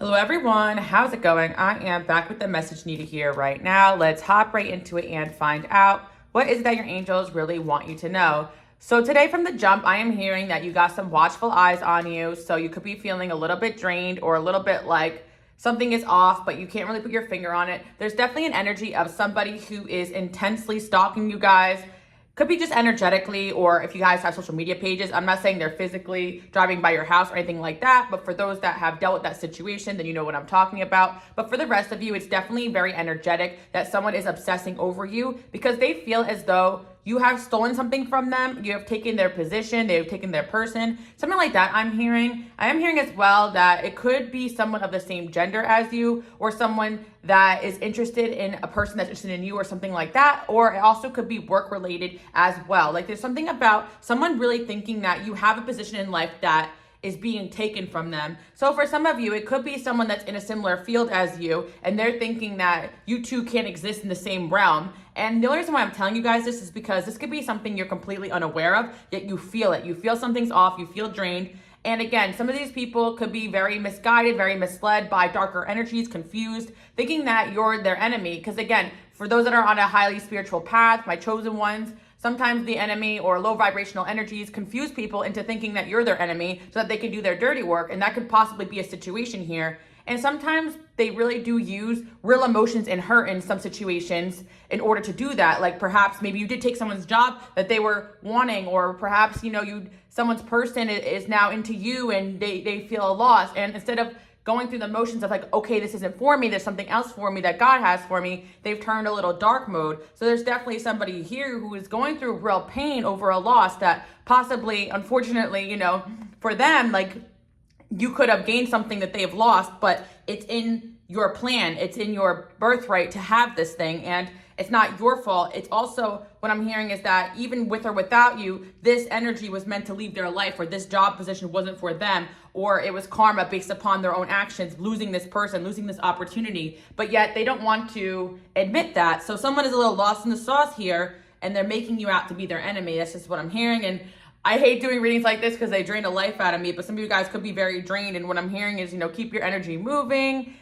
Hello everyone, how's it going? I am back with the message needed here right now. Let's hop right into it and find out what is it that your angels really want you to know. So today from the jump, I am hearing that you got some watchful eyes on you. So you could be feeling a little bit drained or a little bit like something is off, but you can't really put your finger on it. There's definitely an energy of somebody who is intensely stalking you guys. Could be just energetically, or if you guys have social media pages. I'm not saying they're physically driving by your house or anything like that, but for those that have dealt with that situation, then you know what I'm talking about. But for the rest of you, it's definitely very energetic that someone is obsessing over you because they feel as though you have stolen something from them. You have taken their position, they have taken their person, something like that. I am hearing as well that it could be someone of the same gender as you, or someone that is interested in a person that's interested in you, or something like that. Or it also could be work related as well. Like there's something about someone really thinking that you have a position in life that is being taken from them. So for some of you, it could be someone that's in a similar field as you, and they're thinking that you two can't exist in the same realm. And the only reason why I'm telling you guys this is because this could be something you're completely unaware of, yet you feel it. You feel something's off, you feel drained. And again, some of these people could be very misguided, very misled by darker energies, confused, thinking that you're their enemy. Because again, for those that are on a highly spiritual path, my chosen ones, sometimes the enemy or low vibrational energies confuse people into thinking that you're their enemy so that they can do their dirty work. And that could possibly be a situation here. And sometimes they really do use real emotions and hurt in some situations in order to do that. Like perhaps maybe you did take someone's job that they were wanting, or perhaps, someone's person is now into you and they feel a loss. And instead of going through the motions of like, okay, this isn't for me, there's something else for me that God has for me, they've turned a little dark mode. So there's definitely somebody here who is going through real pain over a loss that possibly, unfortunately, for them, like you could have gained something that they have lost, but it's in your plan, it's in your birthright to have this thing, and it's not your fault. It's also, what I'm hearing is that even with or without you, this energy was meant to leave their life, or this job position wasn't for them, or it was karma based upon their own actions, losing this person, losing this opportunity, but yet they don't want to admit that. So someone is a little lost in the sauce here, and they're making you out to be their enemy. That's just what I'm hearing. And I hate doing readings like this because they drain the life out of me, but some of you guys could be very drained. And what I'm hearing is, keep your energy moving.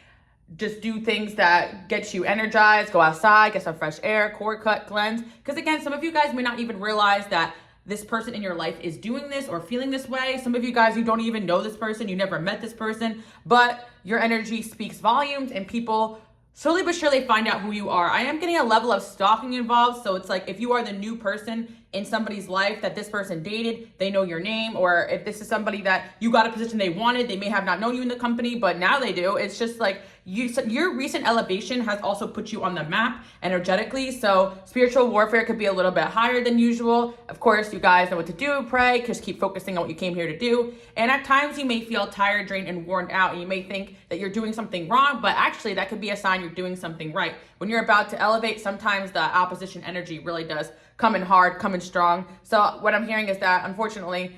Just do things that get you energized. Go outside, get some fresh air, cord cut, cleanse. Because again, some of you guys may not even realize that this person in your life is doing this or feeling this way. Some of you guys, you don't even know this person. You never met this person. But your energy speaks volumes, and people slowly but surely find out who you are. I am getting a level of stalking involved. So it's like if you are the new person in somebody's life that this person dated, they know your name. Or if this is somebody that you got a position they wanted, they may have not known you in the company, but now they do. It's just like your recent elevation has also put you on the map energetically. So spiritual warfare could be a little bit higher than usual. Of course, you guys know what to do. Pray, just keep focusing on what you came here to do. And at times you may feel tired, drained, and worn out. And you may think that you're doing something wrong, but actually that could be a sign you're doing something right. When you're about to elevate, sometimes the opposition energy really does come in hard, come in strong. So what I'm hearing is that, unfortunately,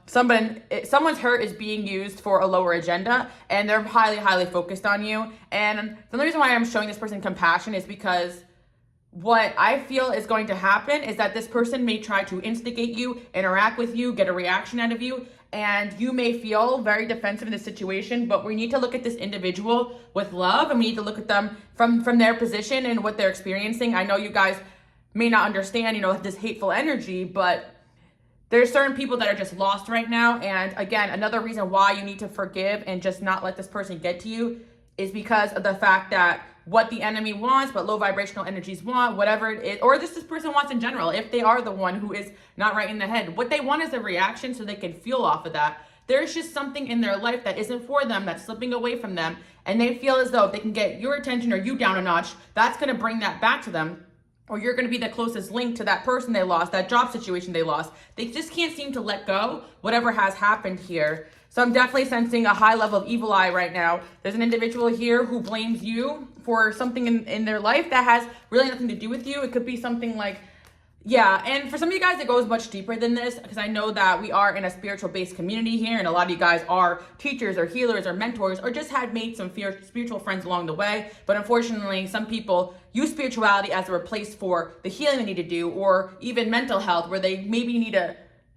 someone's hurt is being used for a lower agenda, and they're highly, highly focused on you. And the only reason why I'm showing this person compassion is because what I feel is going to happen is that this person may try to instigate you, interact with you, get a reaction out of you, and you may feel very defensive in this situation, but we need to look at this individual with love, and we need to look at them from their position and what they're experiencing. I know you guys may not understand, this hateful energy, but there's certain people that are just lost right now. And again, another reason why you need to forgive and just not let this person get to you is because of the fact that what the enemy wants, what low vibrational energies want, whatever it is, or this person wants in general, if they are the one who is not right in the head, what they want is a reaction so they can feel off of that. There's just something in their life that isn't for them, that's slipping away from them. And they feel as though if they can get your attention or you down a notch, that's going to bring that back to them. Or you're going to be the closest link to that person they lost, that job situation they lost. They just can't seem to let go whatever has happened here. So I'm definitely sensing a high level of evil eye right now. There's an individual here who blames you for something in their life that has really nothing to do with you. It could be something like, and for some of you guys, it goes much deeper than this, because I know that we are in a spiritual based community here, and a lot of you guys are teachers or healers or mentors, or just had made some spiritual friends along the way. But unfortunately, some people use spirituality as a replace for the healing they need to do, or even mental health, where they maybe need to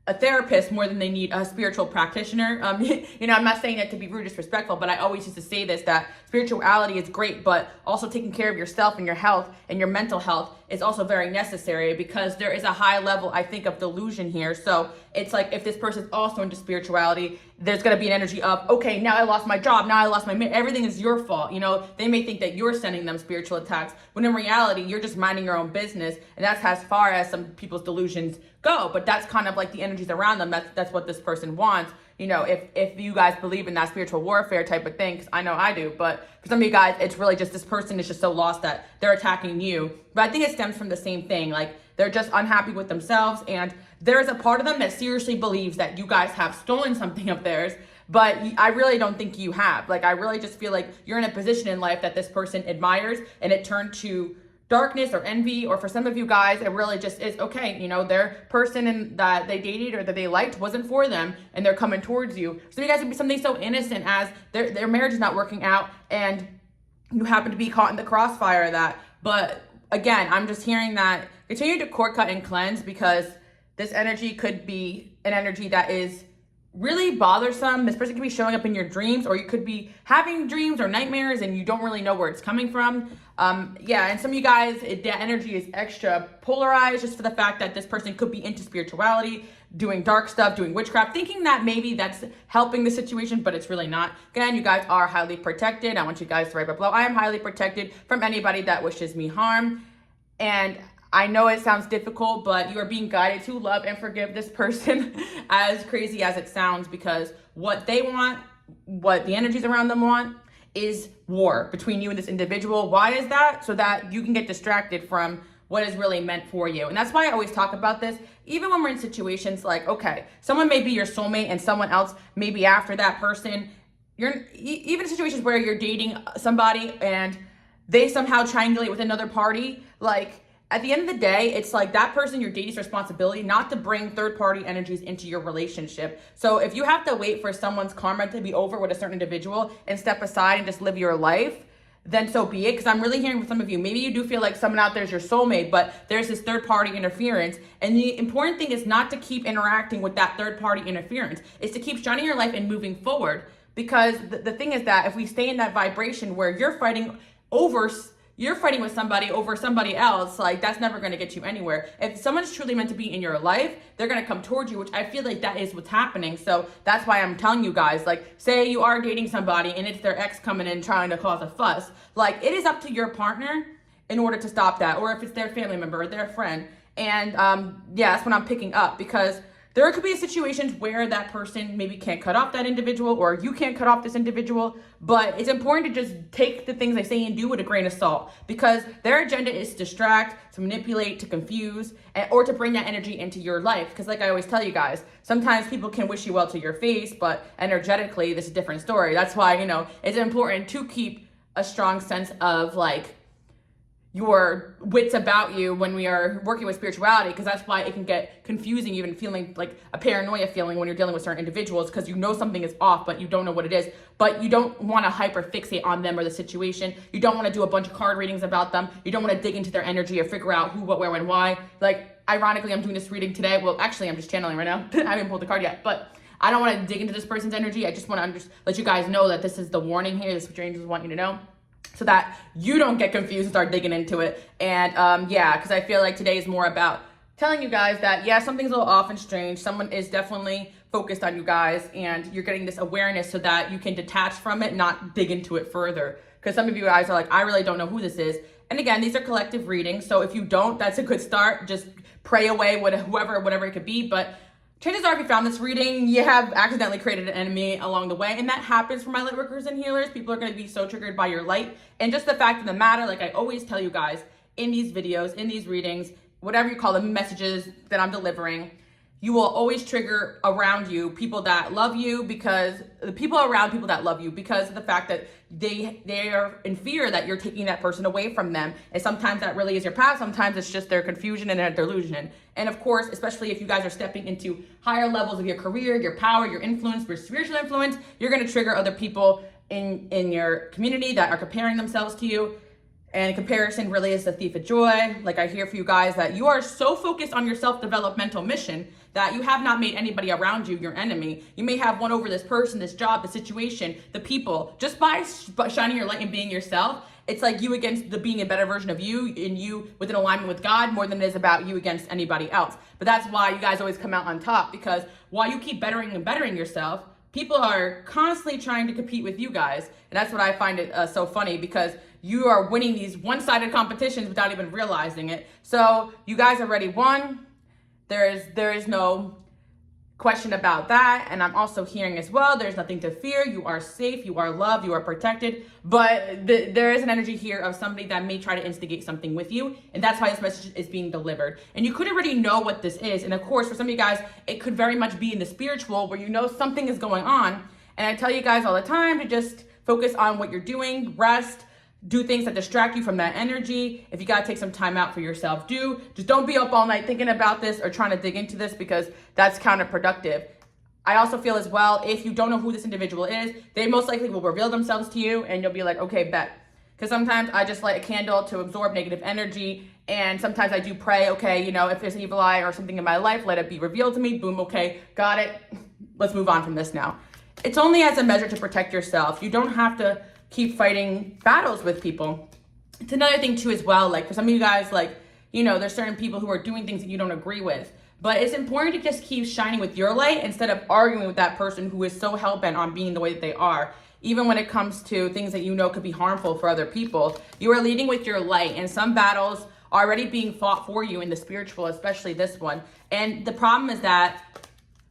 a therapist more than they need a spiritual practitioner. I'm not saying that to be rude or disrespectful, but I always used to say this, that spirituality is great, but also taking care of yourself and your health and your mental health is also very necessary, because there is a high level, I think, of delusion here. So it's like, if this person's also into spirituality, there's going to be an energy of, okay, now I lost my job, now I lost everything is your fault. They may think that you're sending them spiritual attacks, when in reality, you're just minding your own business. And that's as far as some people's delusions go. But that's kind of like the energies around them. That's what this person wants. If you guys believe in that spiritual warfare type of thing, because I know I do, but for some of you guys, it's really just this person is just so lost that they're attacking you. But I think it stems from the same thing. Like, they're just unhappy with themselves, and there's a part of them that seriously believes that you guys have stolen something of theirs, but I really don't think you have. Like, I really just feel like you're in a position in life that this person admires, and it turned to darkness or envy, or for some of you guys, it really just is, okay, their person that they dated or that they liked wasn't for them, and they're coming towards you. So you guys could be something so innocent as their marriage is not working out, and you happen to be caught in the crossfire of that. But again, I'm just hearing that continue to cord cut and cleanse, because this energy could be an energy that is really bothersome. This person could be showing up in your dreams, or you could be having dreams or nightmares and you don't really know where it's coming from. And some of you guys, that energy is extra polarized, just for the fact that this person could be into spirituality, doing dark stuff, doing witchcraft, thinking that maybe that's helping the situation, but it's really not. Again, you guys are highly protected. I want you guys to write below, I am highly protected from anybody that wishes me harm. And I know it sounds difficult, but you are being guided to love and forgive this person, as crazy as it sounds, because what they want, what the energies around them want, is war between you and this individual. Why is that? So that you can get distracted from what is really meant for you. And that's why I always talk about this, even when we're in situations like, okay, someone may be your soulmate and someone else may be after that person. Even situations where you're dating somebody and they somehow triangulate with another party, like, at the end of the day, it's like that person you're dating's responsibility not to bring third-party energies into your relationship. So if you have to wait for someone's karma to be over with a certain individual and step aside and just live your life, then so be it. Because I'm really hearing from some of you, maybe you do feel like someone out there is your soulmate, but there's this third-party interference. And the important thing is not to keep interacting with that third-party interference. It's to keep shining your life and moving forward. Because the thing is that if we stay in that vibration where you're fighting with somebody over somebody else, like, that's never going to get you anywhere. If someone's truly meant to be in your life, they're going to come towards you, which I feel like that is what's happening. So that's why I'm telling you guys, like, say you are dating somebody and it's their ex coming in trying to cause a fuss, like, it is up to your partner in order to stop that, or if it's their family member or their friend. And that's what I'm picking up, because there could be situations where that person maybe can't cut off that individual, or you can't cut off this individual, but it's important to just take the things they say and do with a grain of salt, because their agenda is to distract, to manipulate, to confuse, or to bring that energy into your life. Because like I always tell you guys, sometimes people can wish you well to your face, but energetically, this is a different story. That's why, it's important to keep a strong sense of, like, your wits about you when we are working with spirituality, because that's why it can get confusing, even feeling like a paranoia feeling when you're dealing with certain individuals, because you know something is off, but you don't know what it is. But you don't want to hyper fixate on them or the situation. You don't want to do a bunch of card readings about them. You don't want to dig into their energy or figure out who, what, where, when, why. Like, ironically, I'm doing this reading today. Well, actually, I'm just channeling right now. I haven't pulled the card yet, but I don't want to dig into this person's energy. I just want to let you guys know that this is the warning here. This is what your angels want you to know, so that you don't get confused and start digging into it. And because I feel like today is more about telling you guys that, something's a little off and strange. Someone is definitely focused on you guys, and you're getting this awareness so that you can detach from it, not dig into it further. Because some of you guys are like, I really don't know who this is. And again, these are collective readings. So if you don't, that's a good start. Just pray away with whatever it could be. But chances are, if you found this reading, you have accidentally created an enemy along the way. And that happens for my light workers and healers. People are going to be so triggered by your light. And just the fact of the matter, like I always tell you guys in these videos, in these readings, whatever you call them, messages that I'm delivering, you will always trigger around you people that love you, because the people around people that love you, because of the fact that they are in fear that you're taking that person away from them. And sometimes that really is your path. Sometimes it's just their confusion and their delusion. And of course, especially if you guys are stepping into higher levels of your career, your power, your influence, your spiritual influence, you're going to trigger other people in your community that are comparing themselves to you. And comparison really is the thief of joy. Like I hear for you guys that you are so focused on your self-developmental mission that you have not made anybody around you your enemy. You may have won over this person, this job, the situation, the people, just by shining your light and being yourself. It's like you against the being a better version of you and you with an alignment with God more than it is about you against anybody else. But that's why you guys always come out on top, because while you keep bettering and bettering yourself, people are constantly trying to compete with you guys. And that's what I find it so funny, because you are winning these one-sided competitions without even realizing it. So you guys already won. There is no question about that. And I'm also hearing as well, there's nothing to fear. You are safe, you are loved, you are protected. But there is an energy here of somebody that may try to instigate something with you. And that's why this message is being delivered. And you could already know what this is. And of course, for some of you guys, it could very much be in the spiritual where you know something is going on. And I tell you guys all the time to just focus on what you're doing, rest, do things that distract you from that energy. If you gotta take some time out for yourself, just don't be up all night thinking about this or trying to dig into this, because that's counterproductive. I also feel as well, if you don't know who this individual is, they most likely will reveal themselves to you and you'll be like, okay, bet. Because sometimes I just light a candle to absorb negative energy, and sometimes I do pray, okay, you know, if there's an evil eye or something in my life, let it be revealed to me. Boom, okay, got it. Let's move on from this now. It's only as a measure to protect yourself. You don't have to keep fighting battles with people. It's another thing too as well, like for some of you guys, like, you know, there's certain people who are doing things that you don't agree with, but it's important to just keep shining with your light instead of arguing with that person who is so hell-bent on being the way that they are. Even when it comes to things that you know could be harmful for other people, you are leading with your light, and some battles are already being fought for you in the spiritual, especially this one. And the problem is that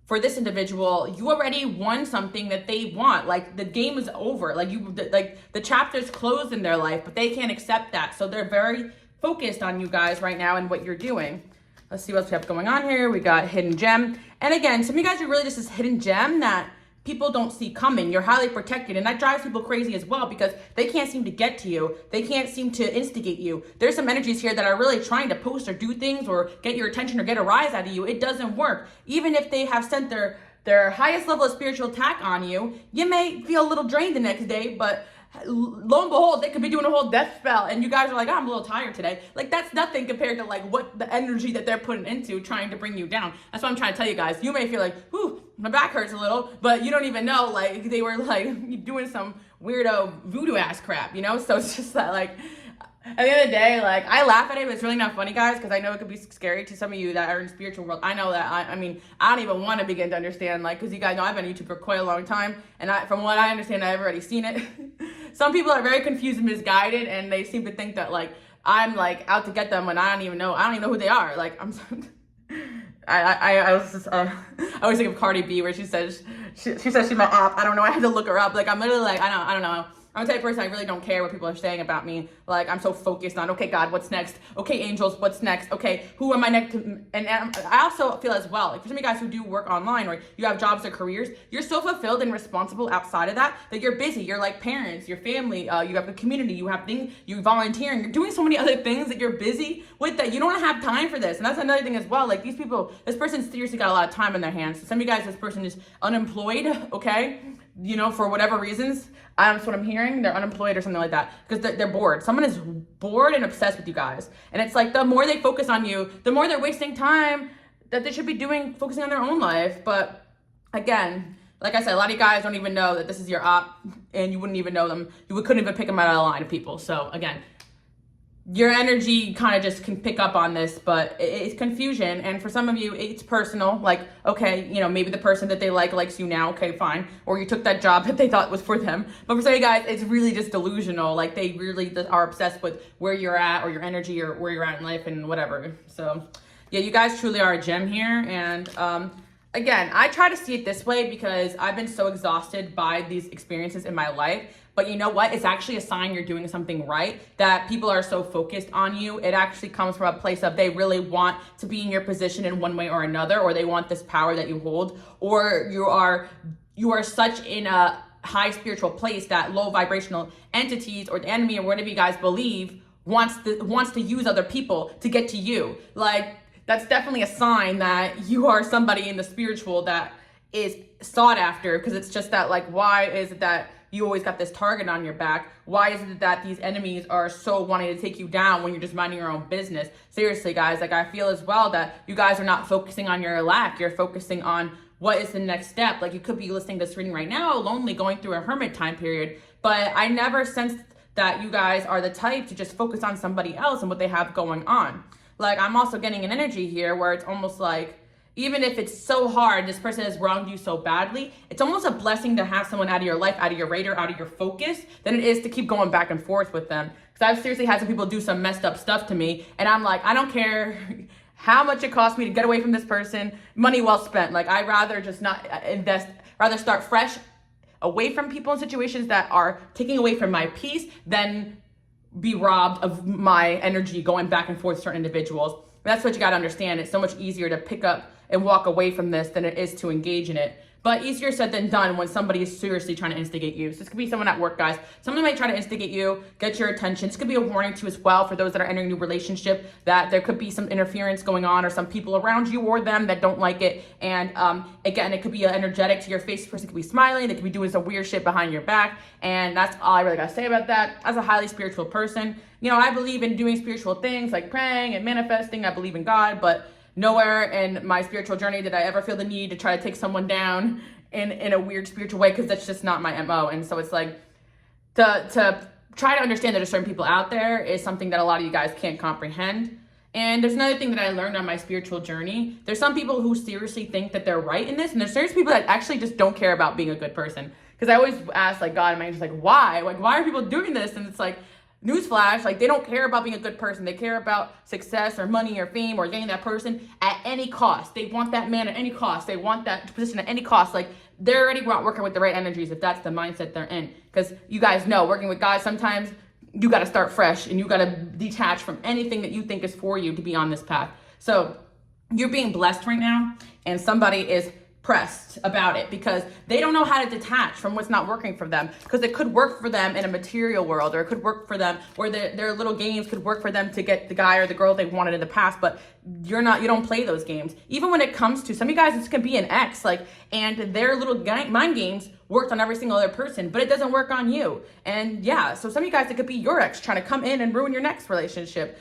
for this individual, you already won something that they want. Like the game is over. Like the chapter's closed in their life, but they can't accept that. So they're very focused on you guys right now and what you're doing. Let's see what else we have going on here. We got hidden gem. And again, some of you guys are really just this hidden gem that people don't see coming. You're highly protected, and that drives people crazy as well, because they can't seem to get to you. They can't seem to instigate you. There's some energies here that are really trying to post or do things or get your attention or get a rise out of you. It doesn't work. Even if they have sent their highest level of spiritual attack on you, you may feel a little drained the next day, but lo and behold, they could be doing a whole death spell, and you guys are like, oh, I'm a little tired today. Like, that's nothing compared to like what the energy that they're putting into trying to bring you down. That's what I'm trying to tell you guys. You may feel like, whew, my back hurts a little, but you don't even know, like, they were like doing some weirdo voodoo ass crap, you know? So it's just that, like, at the end of the day, like, I laugh at it, but it's really not funny, guys, because I know it could be scary to some of you that are in the spiritual world. I know that. I mean, I don't even want to begin to understand, like, because you guys know I've been on YouTube for quite a long time, and from what I understand, I've already seen it. Some people are very confused and misguided, and they seem to think that, like, I'm, like, out to get them when I don't even know who they are. Like, I'm so... I was just, I always think of Cardi B, where she says she's my op. I don't know. I had to look her up. Like, I'm literally like, I don't know. I'm the type of person, I really don't care what people are saying about me. Like, I'm so focused on, okay, God, what's next? Okay, angels, what's next? Okay, who am I next to? And I also feel as well, like for some of you guys who do work online or you have jobs or careers, you're so fulfilled and responsible outside of that you're busy. You're like parents, your family, you have a community, you have things, you're volunteering, you're doing so many other things that you're busy with that you don't have time for this. And that's another thing as well. Like these people, this person's seriously got a lot of time in their hands. So some of you guys, this person is unemployed, okay? You know, for whatever reasons. That's what I'm hearing. They're unemployed or something like that because they're bored. Someone is bored and obsessed with you guys. And it's like the more they focus on you, the more they're wasting time that they should be focusing on their own life. But again, like I said, a lot of you guys don't even know that this is your op and you wouldn't even know them. You couldn't even pick them out of a line of people. So again, your energy kind of just can pick up on this, but it's confusion. And for some of you, it's personal. Like, okay, you know, maybe the person that they likes you now. Okay, fine. Or you took that job that they thought was for them. But for some of you guys, it's really just delusional. Like they really are obsessed with where you're at or your energy or where you're at in life and whatever. So yeah, you guys truly are a gem here. And again, I try to see it this way because I've been so exhausted by these experiences in my life. But you know what? It's actually a sign you're doing something right, that people are so focused on you. It actually comes from a place of they really want to be in your position in one way or another, or they want this power that you hold, or you are such in a high spiritual place that low vibrational entities or the enemy or whatever you guys believe wants to use other people to get to you. Like that's definitely a sign that you are somebody in the spiritual that is sought after, because it's just that, like, why is it that you always got this target on your back? Why is it that these enemies are so wanting to take you down when you're just minding your own business? Seriously, guys, like I feel as well that you guys are not focusing on your lack. You're focusing on what is the next step. Like you could be listening to this reading right now, lonely, going through a hermit time period, but I never sensed that you guys are the type to just focus on somebody else and what they have going on. Like I'm also getting an energy here where it's almost like, even if it's so hard, this person has wronged you so badly, it's almost a blessing to have someone out of your life, out of your radar, out of your focus, than it is to keep going back and forth with them. Because I've seriously had some people do some messed up stuff to me, and I'm like, I don't care how much it costs me to get away from this person, money well spent. Like I'd rather just not invest, rather start fresh, away from people in situations that are taking away from my peace than be robbed of my energy going back and forth with certain individuals. That's what you got to understand. It's so much easier to pick up and walk away from this than it is to engage in it. But easier said than done when somebody is seriously trying to instigate you. So this could be someone at work, guys. Someone might try to instigate you, get your attention. This could be a warning to as well for those that are entering a new relationship that there could be some interference going on or some people around you or them that don't like it. And again, it could be energetic to your face. The person could be smiling. They could be doing some weird shit behind your back. And that's all I really got to say about that. As a highly spiritual person, you know, I believe in doing spiritual things like praying and manifesting. I believe in God, but nowhere in my spiritual journey did I ever feel the need to try to take someone down in a weird spiritual way, because that's just not my MO. And so it's like to try to understand that there's certain people out there is something that a lot of you guys can't comprehend. And there's another thing that I learned on my spiritual journey. There's some people who seriously think that they're right in this, and there's certain people that actually just don't care about being a good person. Because I always ask, like, God, am I just like, why? Like, why are people doing this? And it's like, newsflash, like they don't care about being a good person. They care about success or money or fame or getting that person at any cost. They want that man at any cost. They want that position at any cost. Like they're already working with the right energies if that's the mindset they're in. Because you guys know, working with God, sometimes you got to start fresh and you got to detach from anything that you think is for you to be on this path. So you're being blessed right now, and somebody is pressed about it because they don't know how to detach from what's not working for them, because it could work for them in a material world, or it could work for them where their little games could work for them to get the guy or the girl they wanted in the past. But you don't play those games. Even when it comes to some of you guys, this can be an ex, like, and their little mind games worked on every single other person, but it doesn't work on you. And yeah, so some of you guys, it could be your ex trying to come in and ruin your next relationship.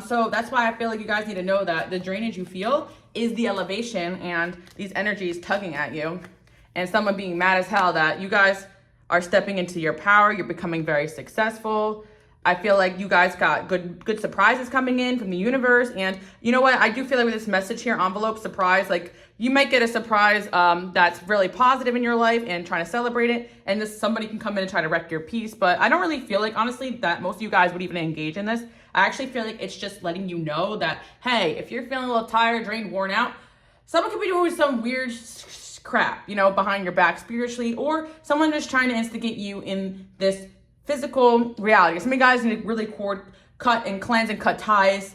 So that's why I feel like you guys need to know that the drainage you feel is the elevation and these energies tugging at you, and someone being mad as hell that you guys are stepping into your power. You're becoming very successful. I feel like you guys got good surprises coming in from the universe. And you know what? I do feel like with this message here, envelope surprise, like you might get a surprise that's really positive in your life and trying to celebrate it. And this somebody can come in and try to wreck your peace. But I don't really feel like, honestly, that most of you guys would even engage in this. I actually feel like it's just letting you know that, hey, if you're feeling a little tired, drained, worn out, someone could be doing some weird crap, you know, behind your back spiritually, or someone just trying to instigate you in this physical reality. Some of you guys need to really cut and cleanse and cut ties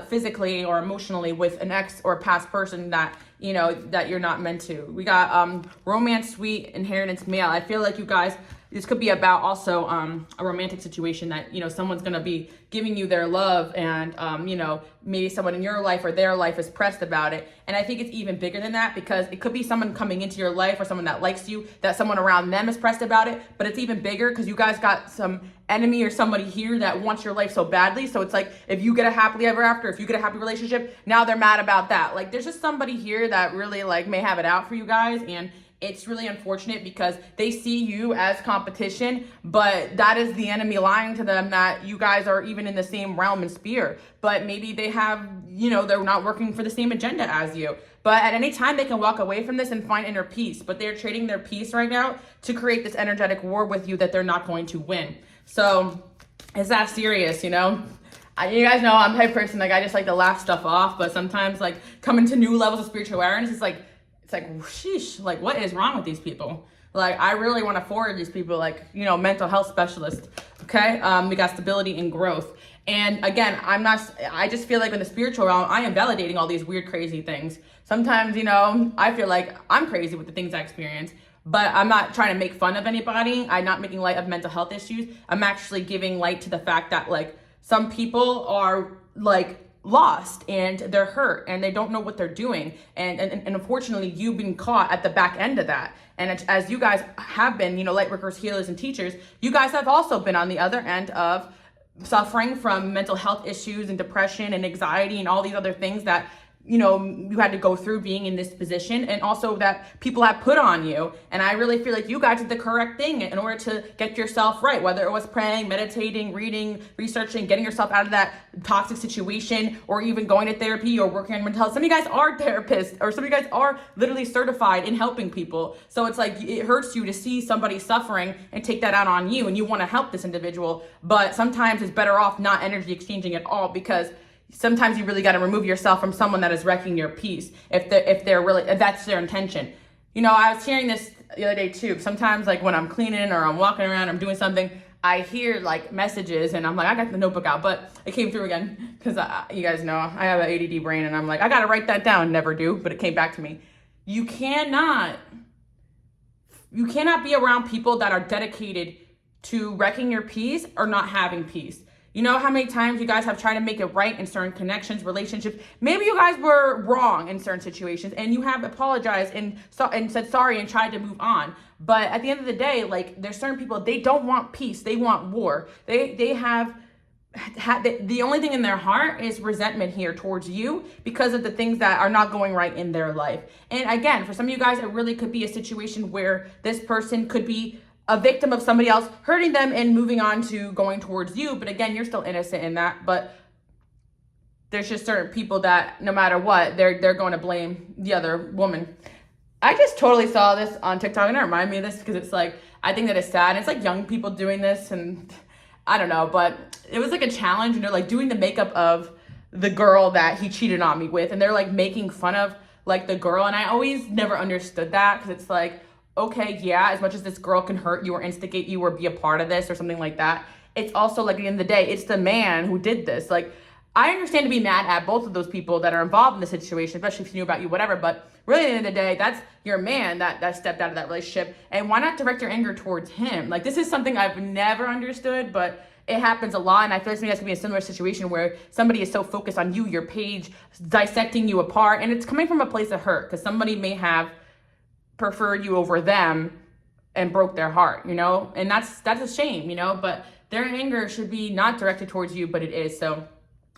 physically or emotionally with an ex or a past person that, you know, that you're not meant to. We got romance, sweet, inheritance, male. I feel like you guys, this could be about also a romantic situation that, you know, someone's going to be giving you their love, and, you know, maybe someone in your life or their life is pressed about it. And I think it's even bigger than that, because it could be someone coming into your life or someone that likes you, that someone around them is pressed about it. But it's even bigger because you guys got some enemy or somebody here that wants your life so badly. So it's like, if you get a happily ever after, if you get a happy relationship, now they're mad about that. Like there's just somebody here that really like may have it out for you guys, and it's really unfortunate because they see you as competition, but that is the enemy lying to them that you guys are even in the same realm and sphere. But maybe they have, you know, they're not working for the same agenda as you. But at any time they can walk away from this and find inner peace. But they're trading their peace right now to create this energetic war with you that they're not going to win. So it's that serious, you know? You guys know I'm the type of person, like I just like to laugh stuff off, but sometimes like coming to new levels of spiritual awareness, it's like, sheesh, like what is wrong with these people? Like I really want to forward these people, like, you know, mental health specialists. Okay. We got stability and growth. And again, I just feel like in the spiritual realm, I am validating all these weird, crazy things. Sometimes, you know, I feel like I'm crazy with the things I experience, but I'm not trying to make fun of anybody. I'm not making light of mental health issues. I'm actually giving light to the fact that like some people are like lost and they're hurt and they don't know what they're doing. And unfortunately, you've been caught at the back end of that. And as you guys have been, light workers, healers, and teachers, you guys have also been on the other end of suffering from mental health issues and depression and anxiety and all these other things that you had to go through being in this position, and also that people have put on you. And I really feel like you guys did the correct thing in order to get yourself right, whether it was praying, meditating, reading, researching, getting yourself out of that toxic situation, or even going to therapy or working on mental health. Some of you guys are therapists, or some of you guys are literally certified in helping people. So it's like, it hurts you to see somebody suffering and take that out on you, and you want to help this individual, but sometimes it's better off not energy exchanging at all, because sometimes you really got to remove yourself from someone that is wrecking your peace if that's their intention. I was hearing this the other day too. Sometimes, like when I'm cleaning or I'm walking around, I'm doing something, I hear like messages and I'm like, I got the notebook out, but it came through again because you guys know I have an ADD brain, and I'm like, I got to write that down. Never do, but it came back to me. You cannot be around people that are dedicated to wrecking your peace or not having peace. You know how many times you guys have tried to make it right in certain connections, relationships? Maybe you guys were wrong in certain situations and you have apologized and said sorry and tried to move on. But at the end of the day, like, there's certain people, they don't want peace. They want war. They have the only thing in their heart is resentment here towards you because of the things that are not going right in their life. And again, for some of you guys, it really could be a situation where this person could be a victim of somebody else hurting them and moving on to going towards you. But again, you're still innocent in that. But there's just certain people that no matter what, they're going to blame the other woman. I just totally saw this on TikTok, and it reminded me of this because it's like, I think that it's sad. It's like young people doing this, and I don't know, but it was like a challenge, and they're like doing the makeup of the girl that he cheated on me with, and they're like making fun of like the girl. And I always never understood that, because it's like, okay, yeah, as much as this girl can hurt you or instigate you or be a part of this or something like that, it's also like, at the end of the day, it's the man who did this. Like, I understand to be mad at both of those people that are involved in the situation, especially if he knew about you, whatever. But really, at the end of the day, that's your man that stepped out of that relationship. And why not direct your anger towards him? Like, this is something I've never understood, but it happens a lot. And I feel like somebody has to be in a similar situation where somebody is so focused on you, your page, dissecting you apart. And it's coming from a place of hurt, because somebody may have preferred you over them and broke their heart, and that's a shame, but their anger should be not directed towards you, but it is. So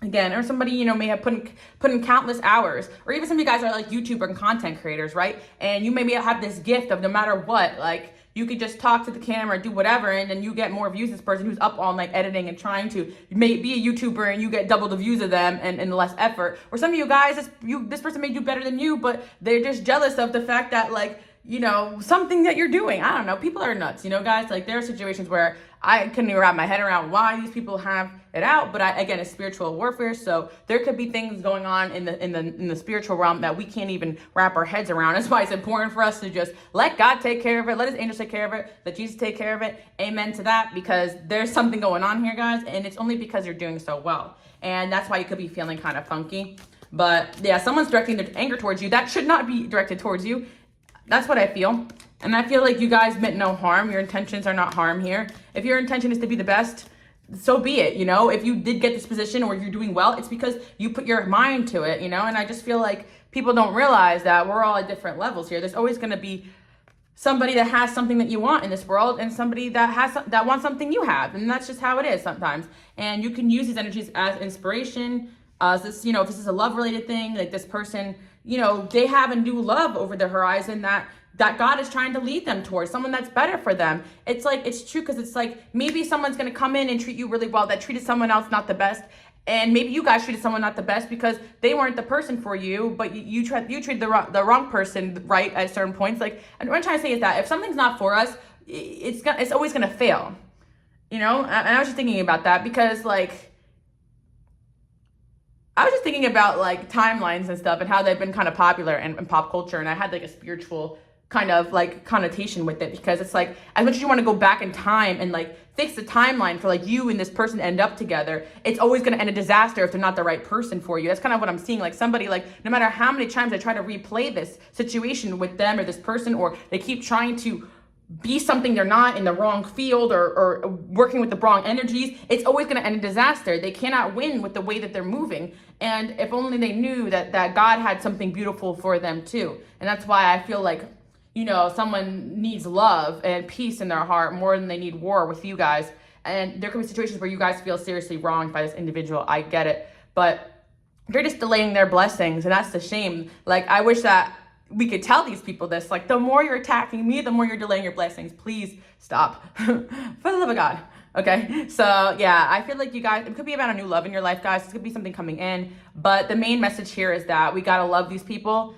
again, or somebody, may have put in countless hours, or even some of you guys are like YouTuber and content creators, right? And you maybe have this gift of no matter what, like, you could just talk to the camera, do whatever, and then you get more views. This person who's up all night editing and trying to be a YouTuber, and you get double the views of them and less effort. Or some of you guys, this person may do better than you, but they're just jealous of the fact that, like, something that you're doing. I don't know. People are nuts, guys. Like, there are situations where I couldn't even wrap my head around why these people have it out. But again, it's spiritual warfare. So there could be things going on in the spiritual realm that we can't even wrap our heads around. That's why it's important for us to just let God take care of it. Let his angels take care of it. Let Jesus take care of it. Amen to that, because there's something going on here, guys. And it's only because you're doing so well. And that's why you could be feeling kind of funky. But yeah, someone's directing their anger towards you. That should not be directed towards you. That's what I feel. And I feel like you guys meant no harm. Your intentions are not harm here. If your intention is to be the best, so be it, If you did get this position or you're doing well, it's because you put your mind to it, And I just feel like people don't realize that we're all at different levels here. There's always going to be somebody that has something that you want in this world, and somebody that wants something you have. And that's just how it is sometimes. And you can use these energies as inspiration. If this is a love-related thing, like this person, they have a new love over the horizon that God is trying to lead them towards, someone that's better for them. It's like, it's true, because it's like, maybe someone's going to come in and treat you really well that treated someone else not the best. And maybe you guys treated someone not the best because they weren't the person for you, but you treated the wrong person right at certain points. Like, and what I'm trying to say is that if something's not for us, it's always going to fail, And I was just thinking about that because, like, I was just thinking about like timelines and stuff and how they've been kind of popular in pop culture. And I had like a spiritual kind of like connotation with it, because it's like, as much as you want to go back in time and like fix the timeline for like you and this person to end up together, it's always going to end a disaster if they're not the right person for you. That's kind of what I'm seeing. Like, somebody, like, no matter how many times I try to replay this situation with them or this person, or they keep trying to be something they're not in the wrong field or working with the wrong energies, it's always going to end in disaster. They cannot win with the way that they're moving. And if only they knew that God had something beautiful for them too. And that's why I feel like, you know, someone needs love and peace in their heart more than they need war with you guys. And there could be situations where you guys feel seriously wronged by this individual. I get it. But they're just delaying their blessings. And that's the shame. Like, I wish that we could tell these people this, like, the more you're attacking me, the more you're delaying your blessings. Please stop. For the love of God. Okay. So yeah, I feel like you guys, it could be about a new love in your life, guys. This could be something coming in, but the main message here is that we got to love these people.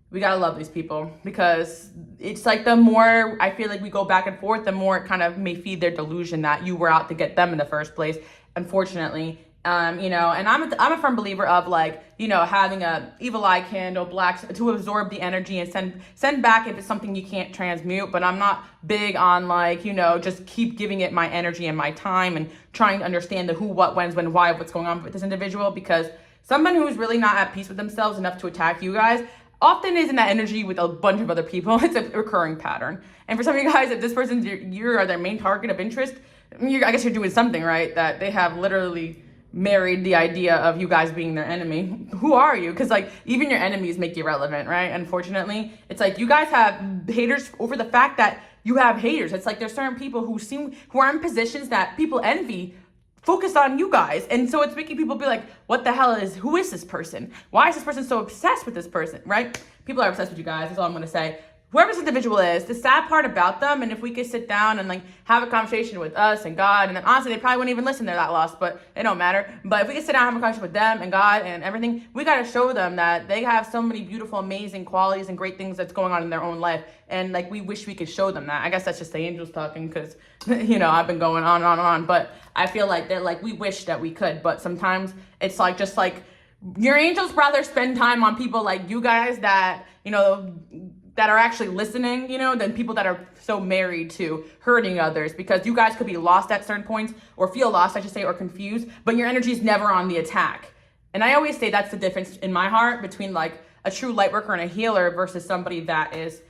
We got to love these people, because it's like the more I feel like we go back and forth, the more it kind of may feed their delusion that you were out to get them in the first place. Unfortunately, you know, and I'm a firm believer of, like, you know, having a evil eye candle, blacks, to absorb the energy and send back if it's something you can't transmute. But I'm not big on, like, you know, just keep giving it my energy and my time and trying to understand the who, what, when's, when, why, what's going on with this individual, because someone who's really not at peace with themselves enough to attack you guys often is in that energy with a bunch of other people. It's a recurring pattern. And for some of you guys, if this person's you are their main target of interest, I guess you're doing something right, that they have literally married the idea of you guys being their enemy. Who are you? Because, like, even your enemies make you relevant, right? Unfortunately, it's like you guys have haters over the fact that you have haters. It's like there's certain people who are in positions that people envy, focus on you guys. And so it's making people be like, who is this person? Why is this person so obsessed with this person, right? People are obsessed with you guys. That's all I'm going to say. Whoever this individual is, the sad part about them, and if we could sit down and, like, have a conversation with us and God, and then honestly, they probably wouldn't even listen, they're that lost, but it don't matter. But if we could sit down and have a conversation with them and God and everything, we got to show them that they have so many beautiful, amazing qualities and great things that's going on in their own life. And, like, we wish we could show them that. I guess that's just the angels talking, because, you know, I've been going on and on and on, but I feel like they're like, we wish that we could, but sometimes it's like, just like, your angels rather spend time on people like you guys that, you know, that are actually listening, you know, than people that are so married to hurting others, because you guys could be lost at certain points, or feel lost, I should say, or confused, but your energy is never on the attack. And I always say that's the difference in my heart between, like, a true light worker and a healer versus somebody that is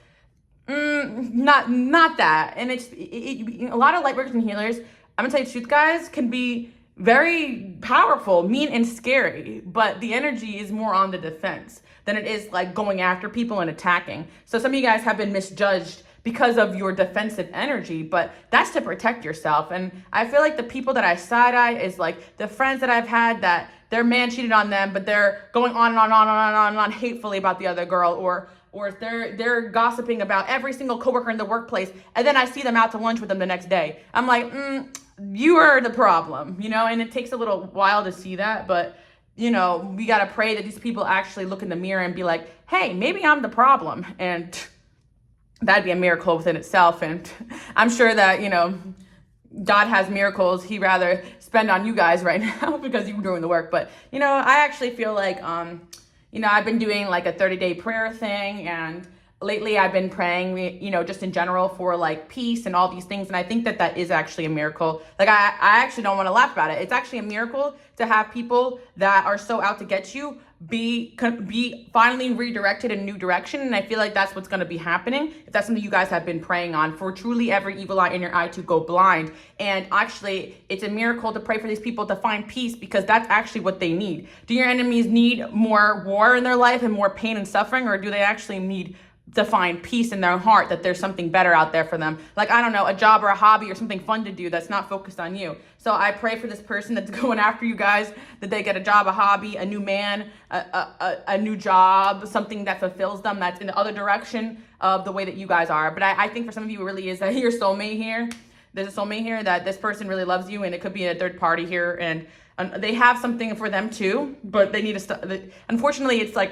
not that. And a lot of light workers and healers, I'm gonna tell you the truth, guys, can be very powerful, mean, and scary, but the energy is more on the defense than it is, like, going after people and attacking. So some of you guys have been misjudged because of your defensive energy, but that's to protect yourself. And I feel like the people that I side-eye is, like, the friends that I've had that their man cheated on them, but they're going on and on and on and on and on and on hatefully about the other girl, or they're gossiping about every single coworker in the workplace, and then I see them out to lunch with them the next day. I'm like, you are the problem, you know? And it takes a little while to see that, but, you know, we got to pray that these people actually look in the mirror and be like, hey, maybe I'm the problem. And that'd be a miracle within itself. And I'm sure that, you know, God has miracles he'd rather spend on you guys right now because you're doing the work. But, you know, I actually feel like, you know, I've been doing, like, a 30-day prayer thing, and lately I've been praying, you know, just in general for, like, peace and all these things. And I think that that is actually a miracle. Like, I actually don't want to laugh about it. It's actually a miracle to have people that are so out to get you be finally redirected in a new direction. And I feel like that's what's going to be happening, if that's something you guys have been praying on, for truly every evil eye in your eye to go blind. And actually, it's a miracle to pray for these people to find peace, because that's actually what they need. Do your enemies need more war in their life and more pain and suffering, or do they actually need to find peace in their heart, that there's something better out there for them? Like, I don't know, a job or a hobby or something fun to do that's not focused on you. So I pray for this person that's going after you guys, that they get a job, a hobby, a new man, a new job, something that fulfills them, that's in the other direction of the way that you guys are. But I think for some of you, it really is that your soulmate here. There's a soulmate here, that this person really loves you, and it could be a third party here, and they have something for them too, but they need to unfortunately, it's like,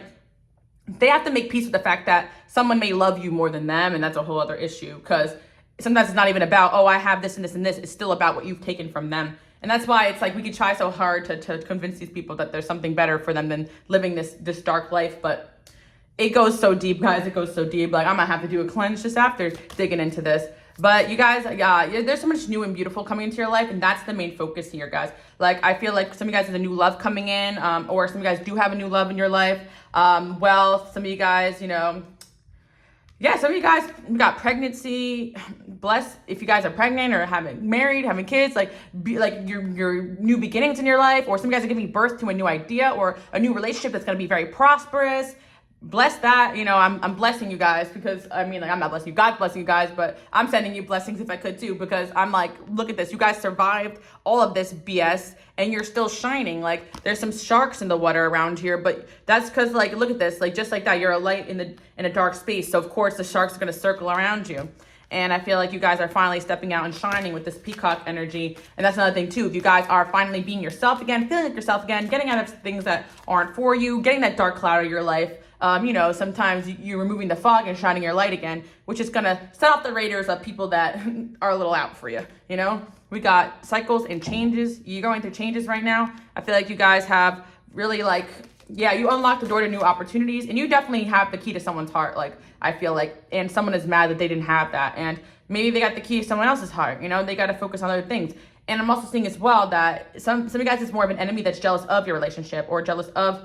they have to make peace with the fact that someone may love you more than them, and that's a whole other issue, because sometimes it's not even about, oh, I have this and this and this. It's still about what you've taken from them. And that's why it's like we could try so hard to convince these people that there's something better for them than living this dark life. But it goes so deep, guys. It goes so deep. Like, I'm going to have to do a cleanse just after digging into this. But you guys, there's so much new and beautiful coming into your life, and that's the main focus here, guys. Like, I feel like some of you guys have a new love coming in, or some of you guys do have a new love in your life. Wealth, some of you guys, you know, Yeah, some of you guys got pregnancy. Bless if you guys are pregnant or married, having kids, like your new beginnings in your life, or some of you guys are giving birth to a new idea or a new relationship that's going to be very prosperous. Bless that. You know, I'm blessing you guys because I mean, like, I'm not blessing you, God's blessing you guys, but I'm sending you blessings if I could too, because I'm like, look at this, you guys survived all of this BS and you're still shining. Like, there's some sharks in the water around here, but that's because, like, look at this, like, just like that, you're a light in a dark space, so of course the sharks are going to circle around you. And I feel like you guys are finally stepping out and shining with this peacock energy. And that's another thing too. If you guys are finally being yourself again, feeling like yourself again, getting out of things that aren't for you, getting that dark cloud out of your life. You know, sometimes you're removing the fog and shining your light again, which is going to set off the radars of people that are a little out for you. You know, we got cycles and changes. You're going through changes right now. I feel like you guys have really, like, yeah, you unlocked the door to new opportunities, and you definitely have the key to someone's heart. Like, I feel like, and someone is mad that they didn't have that. And maybe they got the key to someone else's heart. You know, they got to focus on other things. And I'm also seeing as well that some of you guys is more of an enemy that's jealous of your relationship or jealous of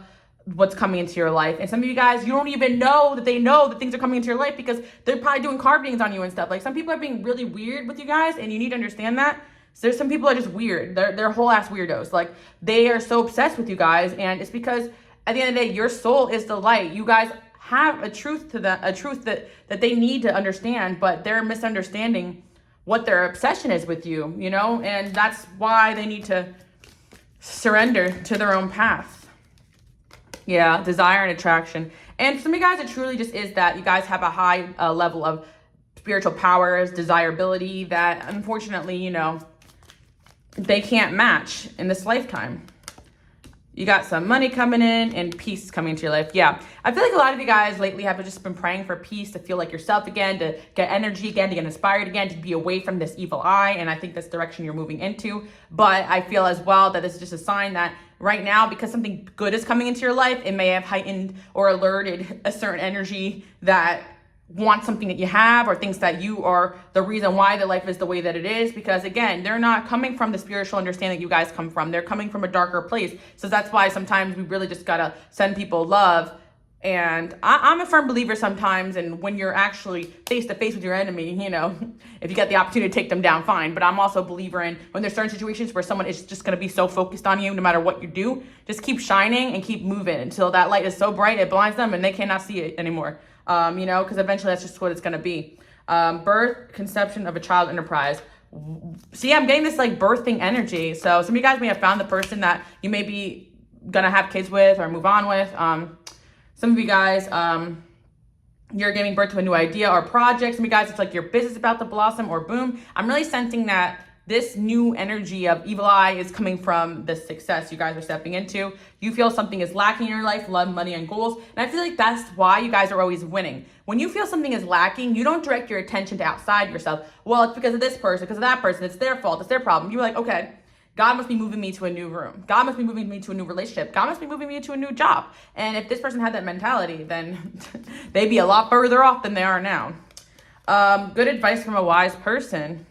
what's coming into your life. And some of you guys, you don't even know that they know that things are coming into your life because they're probably doing card readings on you and stuff. Like, some people are being really weird with you guys, and you need to understand that. So there's some people are just weird. They're whole ass weirdos. Like, they are so obsessed with you guys, and it's because at the end of the day, your soul is the light. You guys have a truth to that, a truth that they need to understand, but they're misunderstanding what their obsession is with you, you know? And that's why they need to surrender to their own path. Yeah, desire and attraction. And some of you guys, it truly just is that you guys have a high level of spiritual powers, desirability that unfortunately, you know, they can't match in this lifetime. You got some money coming in and peace coming into your life. Yeah, I feel like a lot of you guys lately have just been praying for peace, to feel like yourself again, to get energy again, to get inspired again, to be away from this evil eye. And I think that's the direction you're moving into. But I feel as well that this is just a sign that right now, because something good is coming into your life, it may have heightened or alerted a certain energy that want something that you have, or thinks that you are the reason why the life is the way that it is. Because again, they're not coming from the spiritual understanding you guys come from. They're coming from a darker place. So that's why sometimes we really just gotta send people love. And I'm a firm believer sometimes, and when you're actually face to face with your enemy, you know, if you get the opportunity to take them down, fine. But I'm also a believer in when there's certain situations where someone is just going to be so focused on you, no matter what you do, just keep shining and keep moving until that light is so bright it blinds them and they cannot see it anymore. You know, because eventually that's just what it's going to be. Birth, conception of a child enterprise. See, I'm getting this like birthing energy. So some of you guys may have found the person that you may be going to have kids with or move on with. Some of you guys, you're giving birth to a new idea or project. Some of you guys, it's like your business about to blossom or boom. I'm really sensing that this new energy of evil eye is coming from the success you guys are stepping into. You feel something is lacking in your life, love, money, and goals. And I feel like that's why you guys are always winning. When you feel something is lacking, you don't direct your attention to outside yourself. Well, it's because of this person, because of that person. It's their fault. It's their problem. You're like, okay, God must be moving me to a new room. God must be moving me to a new relationship. God must be moving me to a new job. And if this person had that mentality, then they'd be a lot further off than they are now. Good advice from a wise person.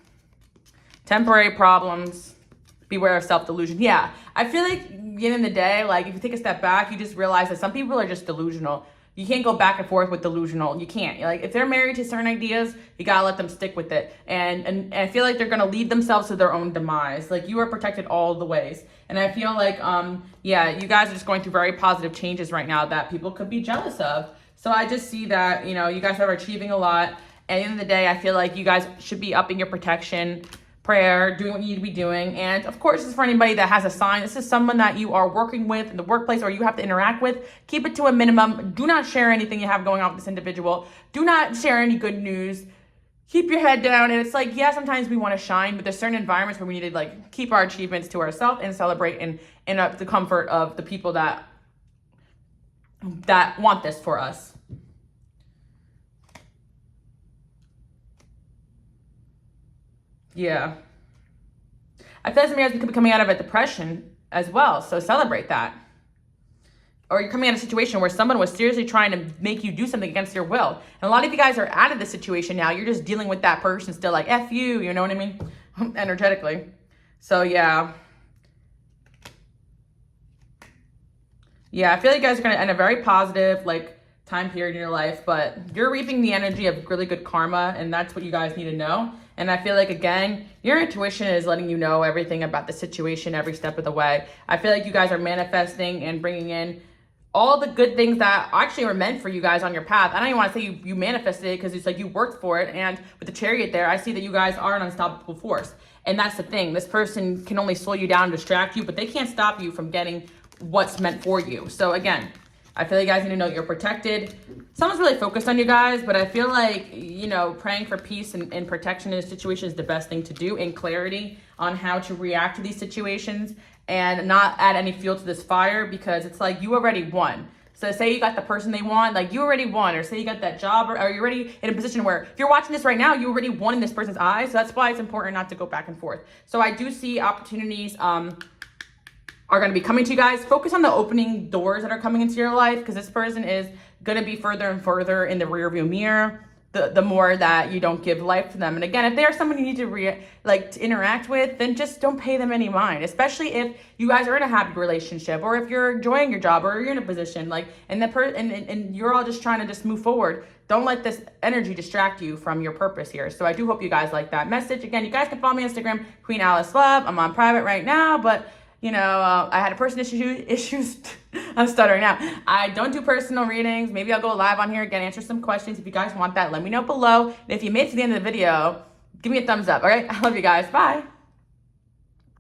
Temporary problems. Beware of self-delusion. Yeah, I feel like at the end of the day, like if you take a step back, you just realize that some people are just delusional. You can't go back and forth with delusional. You can't. Like, if they're married to certain ideas, you gotta let them stick with it. And I feel like they're gonna lead themselves to their own demise. Like, you are protected all the ways. And I feel like, yeah, you guys are just going through very positive changes right now that people could be jealous of. So I just see that, you know, you guys are achieving a lot. At the end of the day, I feel like you guys should be upping your protection, prayer, doing what you need to be doing. And of course, this is for anybody that has a sign. This is someone that you are working with in the workplace or you have to interact with. Keep it to a minimum. Do not share anything you have going on with this individual. Do not share any good news. Keep your head down. And it's like, yeah, sometimes we want to shine, but there's certain environments where we need to like keep our achievements to ourselves and celebrate and the comfort of the people that want this for us. Yeah. I feel like some of you guys could be coming out of a depression as well. So celebrate that. Or you're coming out of a situation where someone was seriously trying to make you do something against your will. And a lot of you guys are out of this situation now. You're just dealing with that person still, like, F you, you know what I mean? Energetically. So yeah. Yeah, I feel like you guys are going to end a very positive, like, time period in your life, but you're reaping the energy of really good karma, and that's what you guys need to know. And I feel like, again, your intuition is letting you know everything about the situation every step of the way. I feel like you guys are manifesting and bringing in all the good things that actually were meant for you guys on your path. I don't even want to say you manifested it, because it's like you worked for it. And with the Chariot there, I see that you guys are an unstoppable force. And that's the thing. This person can only slow you down, distract you, but they can't stop you from getting what's meant for you. So again, I feel like you guys need to know you're protected. Someone's really focused on you guys, but I feel like, you know, praying for peace and protection in this situation is the best thing to do, and clarity on how to react to these situations and not add any fuel to this fire, because it's like you already won. So say you got the person they want, like you already won, or say you got that job, or you're already in a position where if you're watching this right now, you already won in this person's eyes. So that's why it's important not to go back and forth. So I do see opportunities are going to be coming to you guys. Focus on the opening doors that are coming into your life, because this person is going to be further and further in the rearview mirror the more that you don't give life to them. And again, if they are someone you need to interact with, then just don't pay them any mind, especially if you guys are in a happy relationship, or if you're enjoying your job, or you're in a position like, and you're all just trying to just move forward. Don't let this energy distract you from your purpose here. So I do hope you guys like that message. Again, you guys can follow me on Instagram, Queen Alice Love. I'm on private right now, but you know, I had a person issues. I'm stuttering now. I don't do personal readings. Maybe I'll go live on here again, answer some questions. If you guys want that, let me know below. And if you made it to the end of the video, give me a thumbs up. All right. I love you guys. Bye.